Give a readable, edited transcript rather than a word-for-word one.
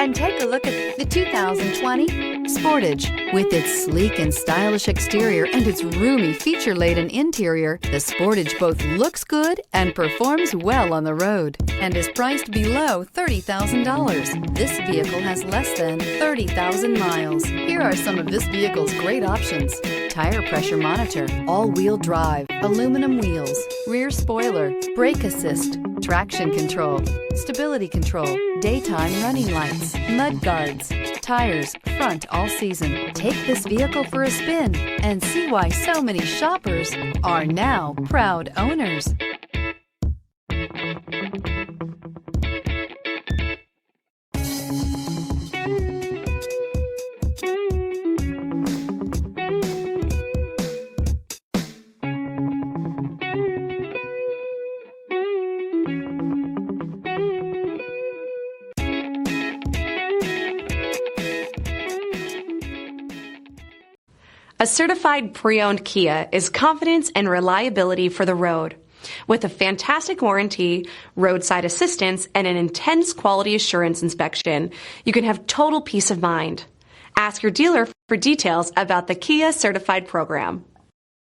and take a look at the 2020 Sportage. With its sleek and stylish exterior and its roomy feature-laden interior, the Sportage both looks good and performs well on the road and is priced below $30,000. This vehicle has less than 30,000 miles. Here are some of this vehicle's great options: tire pressure monitor, all-wheel drive, aluminum wheels, rear spoiler, brake assist, traction control, stability control, daytime running lights, mud guards, tires, front all season. Take this vehicle for a spin and see why so many shoppers are now proud owners. A certified pre-owned Kia is confidence and reliability for the road. With a fantastic warranty, roadside assistance, and an intense quality assurance inspection, you can have total peace of mind. Ask your dealer for details about the Kia Certified program.